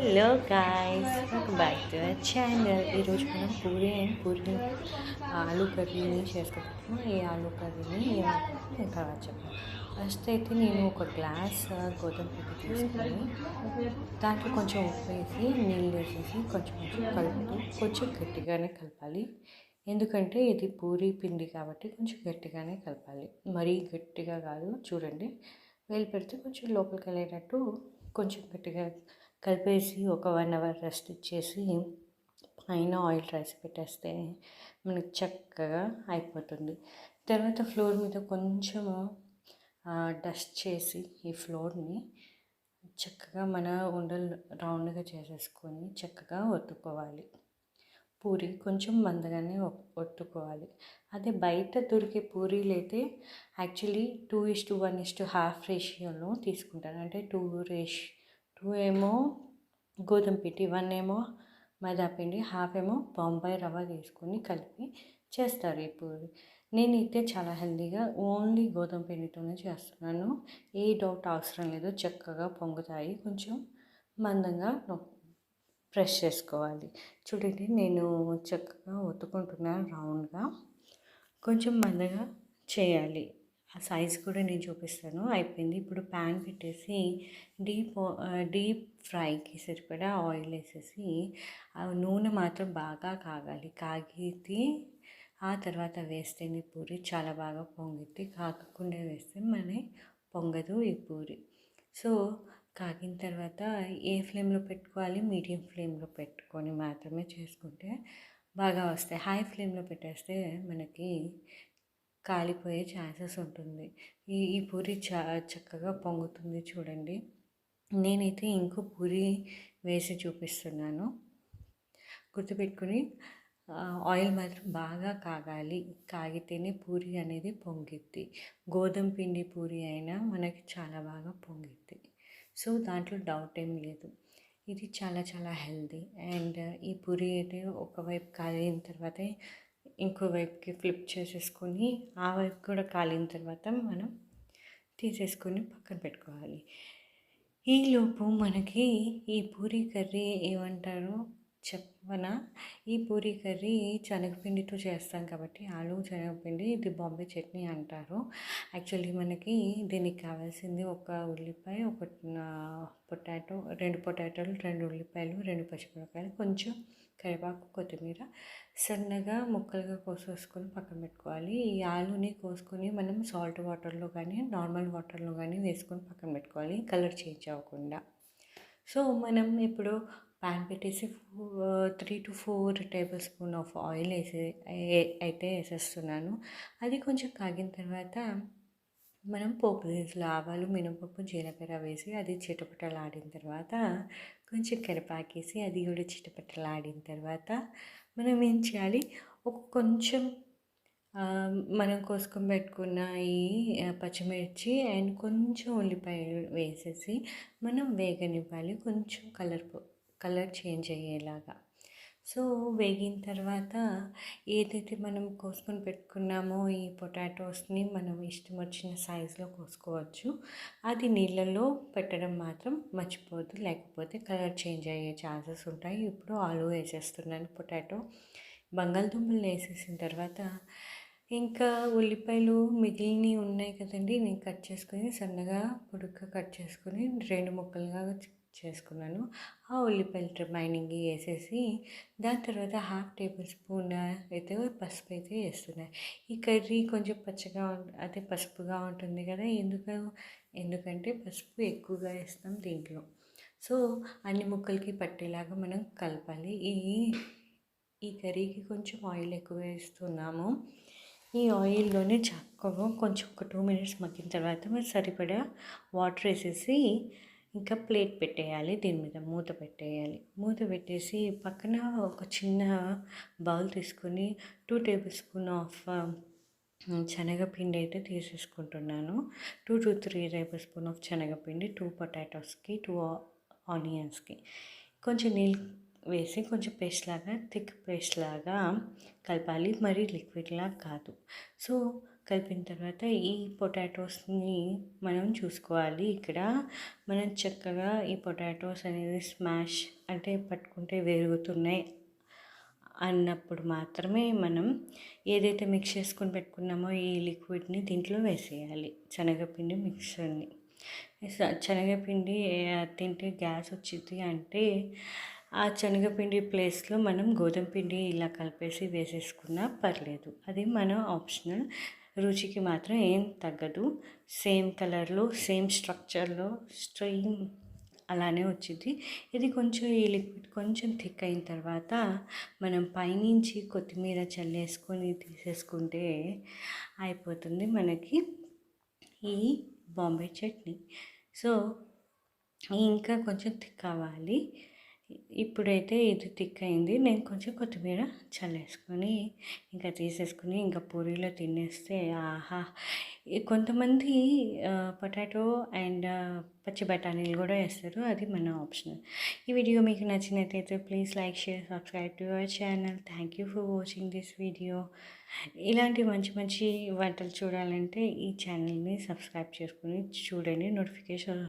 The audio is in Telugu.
Hello guys, welcome back to our channel. ఈరోజు మనం పూరి ఆలూ కర్రీని చేసుకుంటాము. ఈ ఆలూ కర్రీని ఏమంటామో నేను తర్వాత చెప్తాను. ఫస్ట్ అయితే నేను ఒక గ్లాస్ గోధుమ పిండి తీసుకొని దాంట్లో కొంచెం ఉప్పు వేసి నీళ్ళు వేసేసి కొంచెం కలుపుతూ కొంచెం గట్టిగానే కలపాలి. ఎందుకంటే ఇది పూరి పిండి కాబట్టి కొంచెం గట్టిగానే కలపాలి, మరీ గట్టిగా కాదు. చూడండి, వేలు పెడితే కొంచెం లోపలికి వెళ్ళేటట్టు కొంచెం గట్టిగా కలిపేసి ఒక 1 అవర్ రెస్ట్ ఇచ్చేసి పైన ఆయిల్ రైస్ పెట్టేస్తే మనకి చక్కగా అయిపోతుంది. తర్వాత ఫ్లోర్ మీద కొంచెము డస్ట్ చేసి ఈ ఫ్లోర్ని చక్కగా మన ఉండలు రౌండ్గా చేసేసుకొని చక్కగా ఒత్తుకోవాలి. పూరి కొంచెం మందగానే ఒత్తుకోవాలి. అదే బయట దొరికే పూరీలు అయితే యాక్చువల్లీ 2:1:1 రేషియోలో తీసుకుంటారు. అంటే 2 ఏమో గోధుమ పిండి, 1 ఏమో మైదా పిండి, హాఫ్ ఏమో బొంబాయి రవ్వ తీసుకొని కలిపి చేస్తారు ఈ పూరి. నేనైతే చాలా హెల్తీగా ఓన్లీ గోధుమ పిండితోనే చేస్తున్నాను. ఏ డౌట్ అవసరం లేదు, చక్కగా పొంగుతాయి. కొంచెం మందంగా ప్రెస్ చేసుకోవాలి. చూడండి, నేను చక్కగా ఒత్తుకుంటున్నాను రౌండ్గా. కొంచెం మందగా చేయాలి. ఆ సైజ్ కూడా నేను చూపిస్తాను. అయిపోయింది. ఇప్పుడు ప్యాన్ పెట్టేసి డీప్ ఫ్రైకి సరిపడా ఆయిల్ వేసేసి ఆ నూనె మాత్రం బాగా కాగాలి. కాగితే ఆ తర్వాత వేస్తేనే పూరి చాలా బాగా పొంగిద్ది. కాగకుండా వేస్తే పొంగదు ఈ పూరి. సో కాగిన తర్వాత ఏ ఫ్లేమ్లో పెట్టుకోవాలి, మీడియం ఫ్లేమ్లో పెట్టుకొని మాత్రమే చేసుకుంటే బాగా వస్తాయి. హై ఫ్లేమ్లో పెట్టేస్తే మనకి కాలిపోయే ఛాన్సెస్ ఉంటుంది. ఈ పూరి చక్కగా పొంగుతుంది. చూడండి, నేనైతే ఇంకో పూరి వేసి చూపిస్తున్నాను. గుర్తుపెట్టుకుని ఆయిల్ మాత్రం బాగా కాగాలి. కాగితేనే పూరి అనేది పొంగిద్ది. గోధుమ పిండి పూరి అయినా మనకి చాలా బాగా పొంగిద్ది. సో దాంట్లో డౌట్ ఏం లేదు. ఇది చాలా చాలా హెల్తీ. అండ్ ఈ పూరి అయితే ఒకవైపు కాలిన తర్వాత ఇంకో వైపుకి ఫ్లిప్ చేసేసుకొని ఆ వైపు కూడా కాలిన తర్వాత మనం తీసేసుకొని పక్కన పెట్టుకోవాలి. ఈలోపు మనకి ఈ పూరీ కర్రీ ఏమంటారో చెప్పనా? ఈ పూరీ కర్రీ శనగపిండితో చేస్తాం కాబట్టి ఆలు శనగపిండి, ఇది బాంబే చట్నీ అంటారు. యాక్చువల్లీ మనకి దీనికి కావాల్సింది ఒక ఉల్లిపాయ, ఒక పొటాటో, 2 పొటాటోలు, 2 ఉల్లిపాయలు, 2 పచ్చిమిరపకాయలు, కొంచెం కరివేపాకు, కొత్తిమీర సన్నగా ముక్కలుగా కోసేసుకొని పక్కన పెట్టుకోవాలి. ఈ ఆలుని కోసుకొని మనం సాల్ట్ వాటర్లో కానీ నార్మల్ వాటర్లో కానీ వేసుకొని పక్కన పెట్టుకోవాలి, కలర్ చేంజ్ అవ్వకుండా. సో మనం ఇప్పుడు ప్యాన్ పెట్టేసి 3 to 4 table spoon of oil అయితే వేసేస్తున్నాను. అది కొంచెం కాగిన తర్వాత మనం పోపు దినుసులు, ఆవాలు, మినపప్పు, జీలకర్ర వేసి అది చిటపటలాడిన తర్వాత కొంచెం కరివేపాకేసి అది కూడా చిటపటలాడిన తర్వాత మనం ఏం చేయాలి, కొంచెం మనం కోసుకొని పెట్టుకున్న ఈ పచ్చిమిర్చి అండ్ కొంచెం ఉల్లిపాయలు వేసేసి మనం వేగనివ్వాలి, కొంచెం కలర్ చేంజ్ అయ్యేలాగా. సో వేగిన తర్వాత ఏదైతే మనం కోసుకొని పెట్టుకున్నామో ఈ పొటాటోస్ని మనం ఇష్టం వచ్చిన సైజులో కోసుకోవచ్చు. అది నీళ్ళల్లో పెట్టడం మాత్రం మర్చిపోవద్దు, లేకపోతే కలర్ చేంజ్ అయ్యే ఛాన్సెస్ ఉంటాయి. ఇప్పుడు ఆలు వేసేస్తున్నాను, పొటాటో, బంగాళదుంపలు వేసేసిన తర్వాత ఇంకా ఉల్లిపాయలు మిగిలినవి ఉన్నాయి కదండి, నేను కట్ చేసుకొని సన్నగా పొడుగ్గా కట్ చేసుకొని 2 ముక్కలుగా చేసుకున్నాను. ఆ ఉల్లిపాయలు రిమైనింగ్ వేసేసి దాని తర్వాత 1/2 టేబుల్ స్పూన్ అయితే పసుపు అయితే వేస్తున్నాను. ఈ కర్రీ కొంచెం పచ్చగా అదే పసుపుగా ఉంటుంది కదా, ఎందుకంటే పసుపు ఎక్కువగా వేస్తాం దీంట్లో. సో అన్ని ముక్కలకి పట్టేలాగా మనం కలపాలి. ఈ కర్రీకి కొంచెం ఆయిల్ ఎక్కువ వేస్తున్నాము. ఈ ఆయిల్లోనే చక్కగా కొంచెం ఒక 2 మినిట్స్ మగ్గిన తర్వాత మరి సరిపడా వాటర్ వేసేసి ఇంకా ప్లేట్ పెట్టేయాలి. దీని మీద మూత పెట్టేయాలి. మూత పెట్టేసి పక్కన ఒక చిన్న బౌల్ తీసుకొని 2 టేబుల్ స్పూన్ ఆఫ్ శనగపిండి అయితే తీసేసుకుంటున్నాను. 2 to 3 టేబుల్ స్పూన్ ఆఫ్ శనగపిండి, 2 పొటాటోస్కి, 2 ఆనియన్స్కి కొంచెం నీళ్ళు వేసి కొంచెం థిక్ పేస్ట్ లాగా కలపాలి, మరీ లిక్విడ్లా కాదు. సో కలిపిన తర్వాత ఈ పొటాటోస్ని మనం చూసుకోవాలి. ఇక్కడ మనం చక్కగా ఈ పొటాటోస్ అనేది స్మాష్ అంటే పట్టుకుంటే వేరుగుతున్నాయి అన్నప్పుడు మాత్రమే మనం ఏదైతే మిక్స్ చేసుకొని పెట్టుకున్నామో ఈ లిక్విడ్ని దీంట్లో వేసేయాలి, శనగపిండి మిక్చర్ని. శనగపిండి తింటే గ్యాస్ వచ్చింది అంటే ఆ శనగపిండి ప్లేస్లో మనం గోధుమ పిండి ఇలా కలిపేసి వేసేసుకున్నా పర్లేదు, అది మన ఆప్షనల్. రుచికి మాత్రం ఏం తగ్గదు, సేమ్ కలర్లో సేమ్ స్ట్రక్చర్లో స్ట్రీమ్ అలానే వచ్చింది. ఇది కొంచెం ఈ లిక్విడ్ కొంచెం థిక్ అయిన తర్వాత మనం పైనుంచి కొత్తిమీర చల్లేసుకొని తీసేసుకుంటే అయిపోతుంది మనకి ఈ బాంబే చట్నీ. సో ఇంకా కొంచెం థిక్ అవ్వాలి. ఇప్పుడైతే ఇది థిక్ అయింది, నేను కొంచెం కొత్తిమీర చల్లేసుకొని ఇంకా తీసేసుకుని ఇంకా పూరీలో తినేస్తే ఆహా. కొంతమంది పొటాటో అండ్ పచ్చి బఠానీలు కూడా వేస్తారు, అది మన ఆప్షనల్. ఈ వీడియో మీకు నచ్చినట్టయితే please like, share, subscribe to our channel. Thank you for watching this video. ఇలాంటి మంచి మంచి వంటలు చూడాలంటే ఈ ఛానల్ని సబ్స్క్రైబ్ చేసుకుని చూడండి, నోటిఫికేషన్